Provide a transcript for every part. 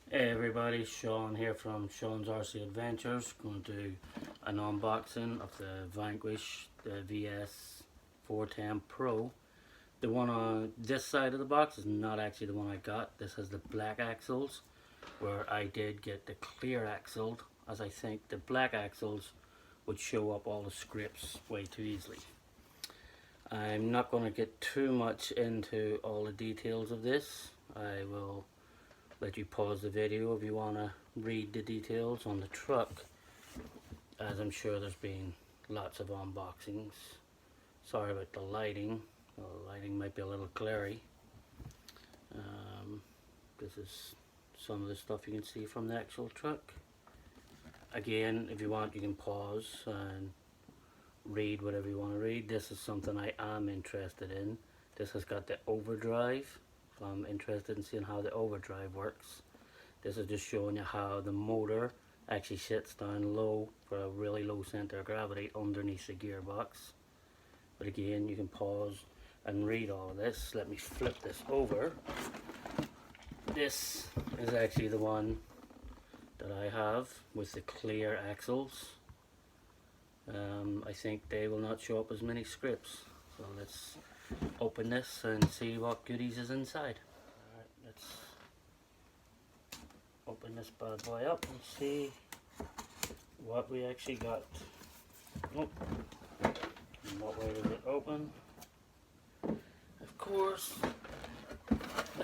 Hey everybody, Sean here from Sean's RC Adventures. Going to do an unboxing of the Vanquish VS4-10 Pro. The one on this side of the box is not actually the one I got. This has the black axles, where I did get the clear axle, as I think the black axles would show up all the scripts way too easily. I'm not going to get too much into all the details of this. I will let you pause the video if you want to read the details on the truck, as I'm sure there's been lots of unboxings. Sorry about the lighting. The lighting might be a little glary. This is some of the stuff you can see from the actual truck. Again, if you want, you can pause and read whatever you want to read. This is something I am interested in. This has got the overdrive. I'm interested in seeing how the overdrive works. This is just showing you how the motor actually sits down low for a really low center of gravity underneath the gearbox. But again, you can pause and read all of this. Let me flip this over. This is actually the one that I have with the clear axles. I think they will not show up as many scripts. So let's open this and see what goodies is inside. Alright, let's open this bad boy up and see what we actually got. Oh, and what way does it open? Of course,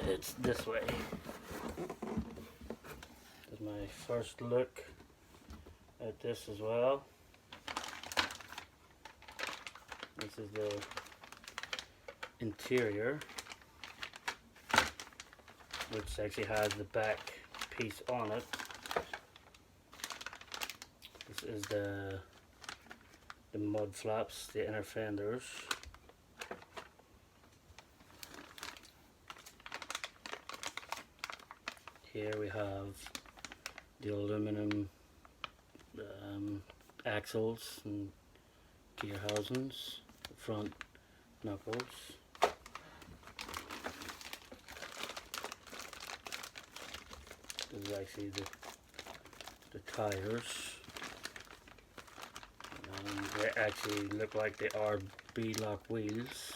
it's this way. This is my first look at this as well. This is the interior, which actually has the back piece on it. This is the mud flaps, the inner fenders. Here we have the aluminum axles and gear housings, the front knuckles. This is actually the tires. They actually look like they are beadlock wheels.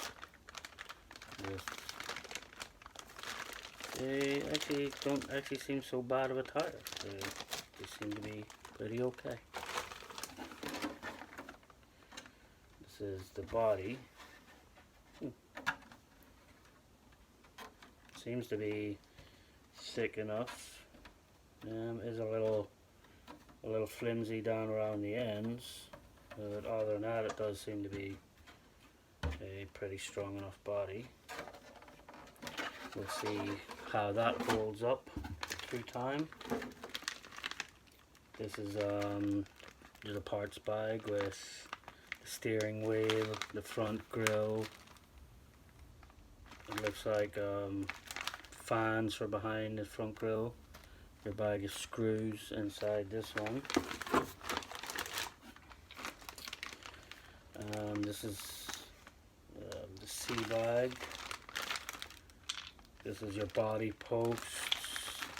They actually don't actually seem so bad of a tire. They seem to be pretty okay. This is the body. Seems to be thick enough. Is a little flimsy down around the ends, but other than that, it does seem to be a pretty strong enough body. We'll see how that holds up through time. This is just a parts bag with the steering wheel, the front grille. It looks like fans for behind the front grille. Your bag of screws inside this one. This is the C bag. This is your body posts.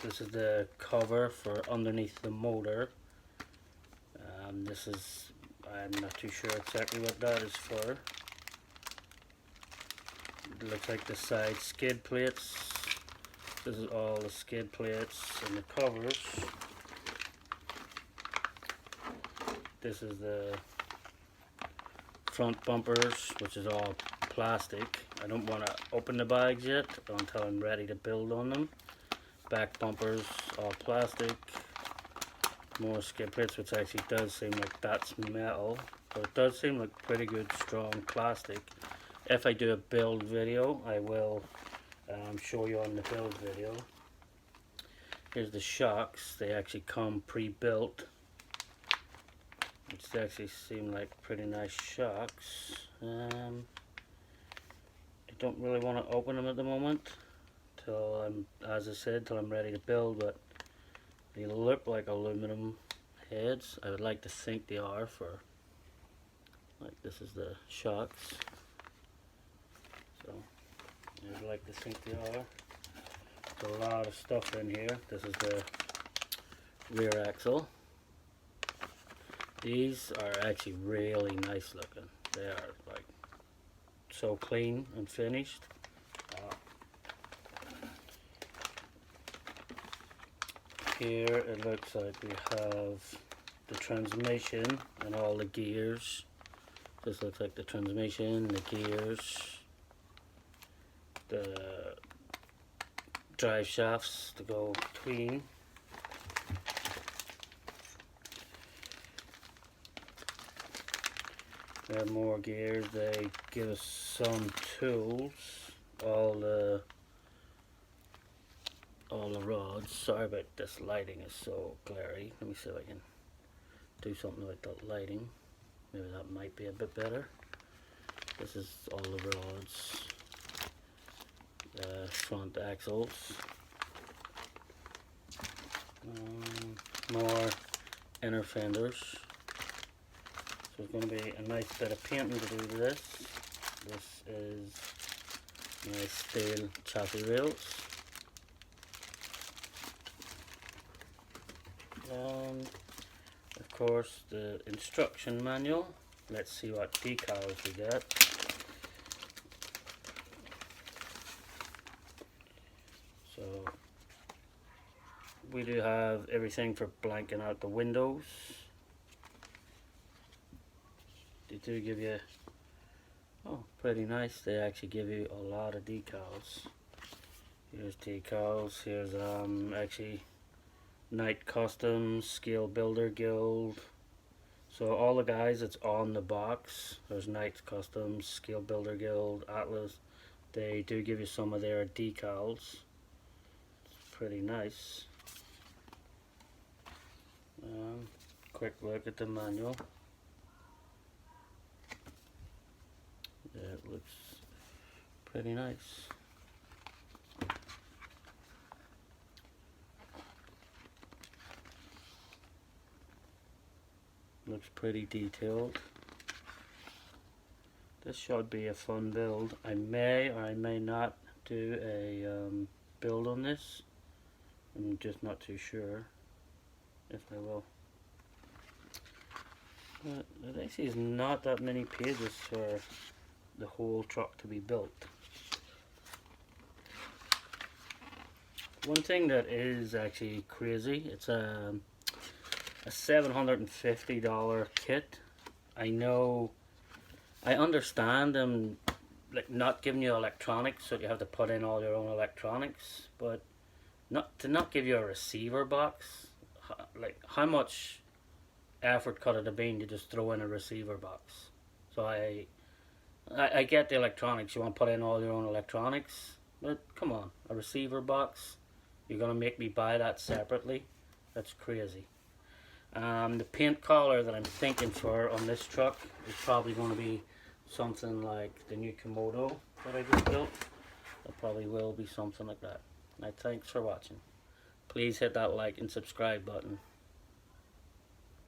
This is the cover for underneath the motor. This is, I'm not too sure exactly what that is for. It looks like the side skid plates. This is all the skid plates and the covers. This is the front bumpers, which is all plastic. I don't want to open the bags yet until I'm ready to build on them. Back bumpers, all plastic. More skid plates, which actually does seem like that's metal, but it does seem like pretty good strong plastic. If I do a build video, I will show you on the build video. Here's the shocks. They actually come pre-built, which actually seem like pretty nice shocks. I don't really want to open them at the moment till as I said, till I'm ready to build, but they look like aluminum heads. I would like to think they are, for like this is the shocks. So I would like to think they are. There's a lot of stuff in here. This is the rear axle. These are actually really nice looking. They are like so clean and finished. Here it looks like we have the transmission and all the gears. This looks like the transmission, the gears, the drive shafts to go between. There are more gears. They give us some tools. All the rods. Sorry about this lighting is so glary. Let me see if I can do something with that lighting. Maybe that might be a bit better. This is all the rods. The front axles. More inner fenders. So it's going to be a nice bit of painting to do to this. This is nice steel chassis rails. And of course the instruction manual. Let's see what decals we get. So we do have everything for blanking out the windows. They do give you, oh, pretty nice. They actually give you a lot of decals. Here's decals. Here's actually Night Customs, Scale Builder Guild. So all the guys that's on the box, there's Night Customs, Scale Builder Guild, Atlas. They do give you some of their decals. It's pretty nice. Quick look at the manual. Yeah, it looks pretty nice. Looks pretty detailed. This should be a fun build. I may or I may not do a build on this. I'm just not too sure if I will. But it actually is not that many pages for the whole truck to be built. One thing that is actually crazy, it's a $750 kit. I know, I understand them like not giving you electronics, so you have to put in all your own electronics, but to not give you a receiver box. Like, how much effort could it have been to just throw in a receiver box? So I get the electronics, you want to put in all your own electronics, but come on, a receiver box? You're gonna make me buy that separately? That's crazy. The paint color that I'm thinking for on this truck is probably going to be something like the new Komodo that I just built. It probably will be something like that. Thanks for watching. Please hit that like and subscribe button.